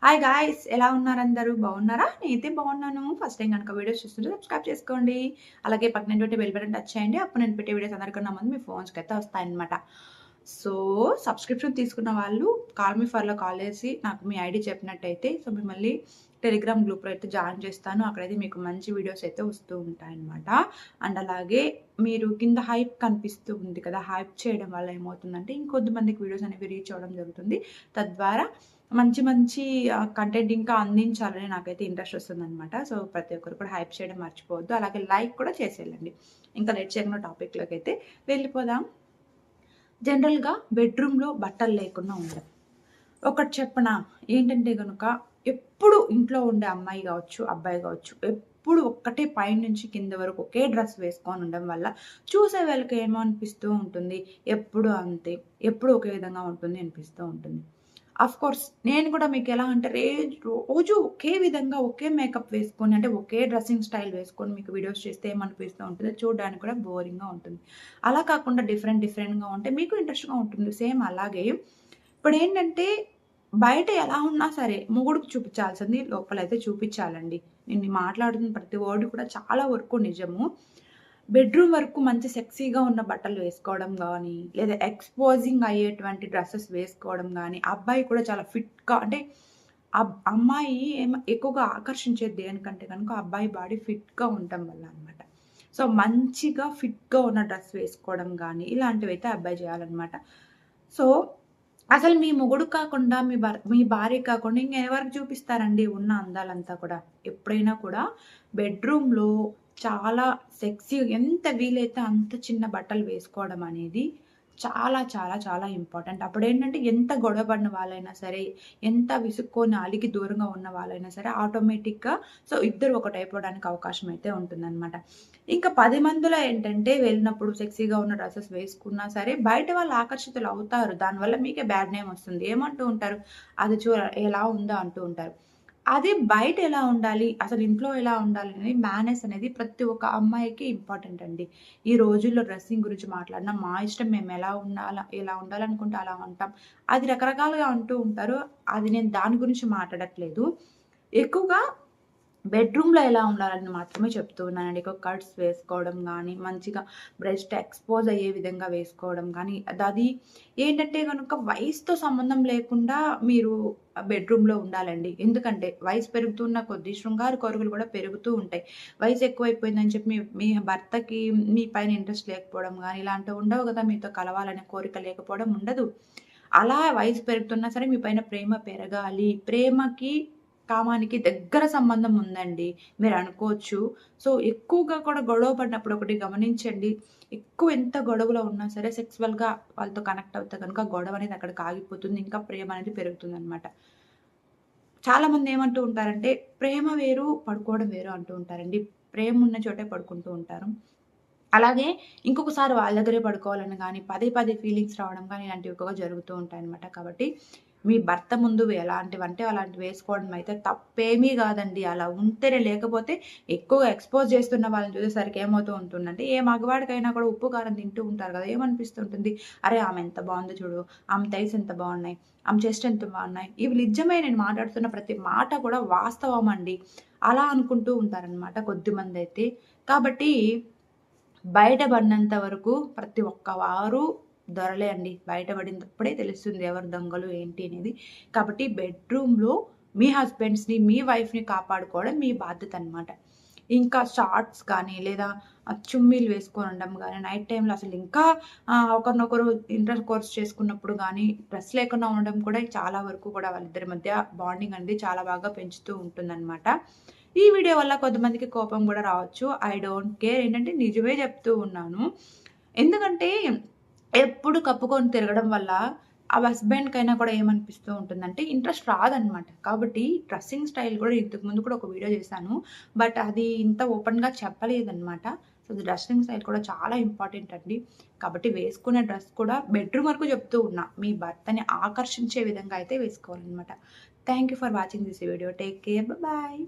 Hi guys, ఎలా ఉన్నారు అందరూ? బాగున్నారా? నేనైతే బాగున్నాను. ఫస్ట్ టైం గనుక వీడియోస్ చూస్తుంటే సబ్స్క్రైబ్ చేసుకోండి. అలాగే పక్కనటువంటి బెల్ బటన్ టచ్ చేయండి. అప్పుడు నేను పెట్టే వీడియోస్ అందరికన్నా ముందు మీ ఫోన్స్‌కైతే వస్తాయన్నమాట. సో, సబ్స్క్రిప్షన్ తీసుకున్న వాళ్ళు కాల్ మీ ఫర్‌లో కాల్ చేసి నాకు మీ ఐడీ చెప్పినట్టయితే మిమ్మల్ని టెలిగ్రామ్ గ్రూప్‌లో అయితే జాయిన్ చేస్తాను. అక్కడైతే మీకు మంచి వీడియోస్ అయితే వస్తూ ఉంటాయన్నమాట. అండ్ అలాగే మీరు కింద హైప్ కనిపిస్తూ ఉంది కదా! హైప్ చేయడం వల్ల ఏమవుతుందంటే ఇంకొద్దిమందికి వీడియోస్ అనేవి రీచ్ అవ్వడం జరుగుతుంది. తద్వారా మంచి మంచి కంటెంట్ ఇంకా అందించాలని నాకైతే ఇంట్రెస్ట్ వస్తుందనమాట. సో, ప్రతి ఒక్కరు కూడా హైప్ చేయడం మర్చిపోవద్దు. అలాగే లైక్ కూడా చేసేయాలండి. ఇంకా లేట్ చేయకుండా టాపిక్‌లోకైతే వెళ్ళిపోదాం. జనరల్‌గా బెడ్‌రూమ్‌లో బట్టలు లేకుండా ఉండడం. ఒకటి చెప్పనా? ఏంటంటే గనుక ఎప్పుడు ఇంట్లో ఉండే అమ్మాయి గావచ్చు, అబ్బాయి గావచ్చు, ఎప్పుడు ఒక్కటే పైనుంచి కింద వరకు ఒకే డ్రెస్ వేసుకొని ఉండడం వల్ల చూసే వాళ్ళకి ఏమనిపిస్తూ ఉంటుంది, ఎప్పుడు అంతే, ఎప్పుడు ఒకే విధంగా ఉంటుంది అనిపిస్తూ ఉంటుంది. ఆఫ్‌కోర్స్ నేను కూడా మీకెలా అంటే రోజు ఒకే విధంగా ఒకే మేకప్ వేసుకొని అంటే ఒకే డ్రెస్సింగ్ స్టైల్ వేసుకొని మీకు వీడియోస్ చేస్తే ఏమనిపిస్తూ ఉంటుంది, చూడడానికి కూడా బోరింగ్‌గా ఉంటుంది. అలా కాకుండా డిఫరెంట్‌గా ఉంటే మీకు ఇంట్రెస్ట్‌గా ఉంటుంది. సేమ్ అలాగే ఇప్పుడేంటంటే బయట ఎలా ఉన్నా సరే మొగుడుకి చూపించాల్సింది లోపలైతే చూపించాలండి. నేను మాట్లాడుతున్న ప్రతి వర్డ్ కూడా చాలా వరకు నిజము. బెడ్‌రూమ్ వరకు మంచి సెక్సీగా ఉన్న బట్టలు వేసుకోవడం గానీ, లేదా ఎక్స్‌పోజింగ్ అయ్యేటువంటి డ్రెసెస్ వేసుకోవడం గానీ, అబ్బాయి కూడా చాలా ఫిట్‌గా అంటే అమ్మాయి ఎక్కువగా ఆకర్షించేది దేనికంటే గనుక అబ్బాయి బాడీ ఫిట్‌గా ఉండటం వల్ల అన్నమాట. సో, మంచిగా ఫిట్‌గా ఉన్న డ్రెస్ వేసుకోవడం గానీ, ఇలాంటివైతే అబ్బాయి చేయాలన్నమాట. సో, అసలు మీ మొగుడు కాకుండా మీ భార్య కాకుండా ఇంకెవరికి చూపిస్తారండి ఉన్న అందాలంతా కూడా. ఎప్పుడైనా కూడా బెడ్‌రూమ్‌లో చాలా ఎంత వీలైతే అంత చిన్న బట్టలు వేసుకోవడం అనేది చాలా ఇంపార్టెంట్. అప్పుడేంటంటే ఎంత గొడవ పడిన వాళ్ళైనా సరే, ఎంత విసుక్కొని అలిగి దూరంగా ఉన్న వాళ్ళైనా సరే ఆటోమేటిక్‌గా ఇద్దరు ఒకటైపోవడానికి అవకాశం అయితే ఉంటుందనమాట. ఇంకా 10 మందిలో ఏంటంటే వెళ్ళినప్పుడు సెక్సీగా ఉన్న డ్రెసెస్ వేసుకున్నా సరే బయట వాళ్ళు ఆకర్షితులవుతారు. దానివల్ల మీకే బ్యాడ్ నేమ్ వస్తుంది. ఏమంటూ ఉంటారు? అది ఎలా ఉందో అంటూ ఉంటారు. అదే బయట ఎలా ఉండాలి? అసలు ఇంట్లో ఎలా ఉండాలి అనేది మేనర్స్ అనేది ప్రతి ఒక్క అమ్మాయికి ఇంపార్టెంట్ అండి. ఈ రోజుల్లో డ్రెస్సింగ్ గురించి మాట్లాడినా మా ఇష్టం మేము ఎలా ఉండాలనుకుంటే అలా ఉంటాం. అది రకరకాలుగా అంటూ ఉంటారు. అది నేను దాని గురించి మాట్లాడట్లేదు. ఎక్కువగా బెడ్‌రూమ్‌లో ఎలా ఉండాలని మాత్రమే చెప్తూ ఉన్నానండి. ఎక్కువ కట్స్ వేసుకోవడం గానీ, మంచిగా బ్రెస్ట్ ఎక్స్‌పోజ్ అయ్యే విధంగా వేసుకోవడం గానీ, అది ఏంటంటే గనుక వయసుతో సంబంధం లేకుండా మీరు బెడ్‌రూమ్‌లో ఉండాలండి. ఎందుకంటే వయసు పెరుగుతున్న కొద్దీ శృంగార కోరికలు కూడా పెరుగుతూ ఉంటాయి. వయసు ఎక్కువైపోయిందని చెప్పి మీ మీ భర్తకి మీ పైన ఇంట్రెస్ట్ లేకపోవడం గానీ, ఇలాంటివి ఉండవు గదా! మీతో కలవాలనే కోరిక లేకపోవడం ఉండదు. అలా వయసు పెరుగుతున్నా సరే మీ పైన ప్రేమ పెరగాలి. ప్రేమకి కామానికి దగ్గర సంబంధం ఉందండి. మీరనుకోవచ్చు. ఎక్కువగా కూడా గొడవ పడినప్పుడు ఒకటి గమనించండి. ఎంత గొడవలో ఉన్నా సరే సెక్సువల్‌గా వాళ్ళతో కనెక్ట్ అవుతే గనుక గొడవనేది అక్కడికి ఆగిపోతుంది. ఇంకా ప్రేమ అనేది పెరుగుతుందనమాట. చాలామంది ఏమంటూ ఉంటారంటే, ప్రేమ వేరు, పడుకోవడం వేరు అంటూ ఉంటారండి. ప్రేమున్న చోటే పడుకుంటూ ఉంటారు. అలాగే ఇంకొకసారి వాళ్ళ దగ్గరే పడుకోవాలని గానీ, పదే ఫీలింగ్స్ రావడం గానీ, ఇలాంటివి ఎక్కువగా జరుగుతూ ఉంటాయనమాట. కాబట్టి మీ భర్త ముందు ఎలాంటివంటే అలాంటివి వేసుకోవడం అయితే తప్పేమీ గాదండి. అలా ఉంటేనే లేకపోతే ఎక్కువగా ఎక్స్‌పోజ్ చేస్తున్న వాళ్ళని చూసేసరికి ఏమవుతూ ఉంటుందంటే, ఏ మగవాడికైనా కూడా ఉప్పు, కారం తింటూ ఉంటారు గదా! ఏమనిపిస్తుంటుంది? అరే! ఆమె ఎంత బావుందో చూడు, ఆమె థైస్ ఎంత బావున్నాయి, ఆమె చెస్ట్ ఎంత బావున్నాయి. ఇవి నిజమే నేను మాట్లాడుతున్న ప్రతి మాట కూడా వాస్తవం అండి. అలా అనుకుంటూ ఉంటారనమాట కొద్దిమందైతే. కాబట్టి బయట పడినంత వరకు ప్రతి ఒక్కవారు దొరలే అండి. బయట పడినప్పుడే తెలుస్తుంది ఎవరు దొంగలు ఏంటి అనేది. కాబట్టి బెడ్‌రూమ్‌లో మీ హస్బెండ్స్‌ని, మీ వైఫ్‌ని కాపాడుకోవడం మీ బాధ్యతనమాట. ఇంకా షార్ట్స్ కానీ, లేదా చుమ్మీలు వేసుకొని ఉండడం గానీ, నైట్ టైమ్‌లో అసలు ఇంకా ఒకరినొకరు ఇంటర్ కోర్స్ చేసుకున్నప్పుడు గానీ, డ్రెస్ లేకుండా ఉండడం కూడా చాలా వరకు కూడా వాళ్ళిద్దరి మధ్య బాండింగ్ అనేది చాలా బాగా పెంచుతూ ఉంటుందనమాట. ఈ వీడియో వల్ల కొంతమందికి కోపం గూడా రావచ్చు. I don't care. ఏంటంటే నిజమే చెప్తూ ఉన్నాను. ఎందుకంటే ఎప్పుడు కప్పుకొని తిరగడం వల్ల ఆ హస్బెండ్‌కైనా కూడా ఏమనిపిస్తూ ఉంటుందంటే ఇంట్రెస్ట్ రాదనమాట. కాబట్టి డ్రెస్సింగ్ స్టైల్ కూడా ఇంతకు ముందు కూడా ఒక వీడియో చేశాను. బట్ అది ఇంత ఓపెన్‌గా చెప్పలేదనమాట. డ్రెస్సింగ్ స్టైల్ కూడా చాలా ఇంపార్టెంట్ అండి. కాబట్టి వేసుకునే డ్రెస్ కూడా బెడ్‌రూమ్ వరకు చెప్తూ ఉన్నా. మీ భర్తని ఆకర్షించే విధంగా అయితే వేసుకోవాలనమాట. Thank you for watching this video. Take care. Bye.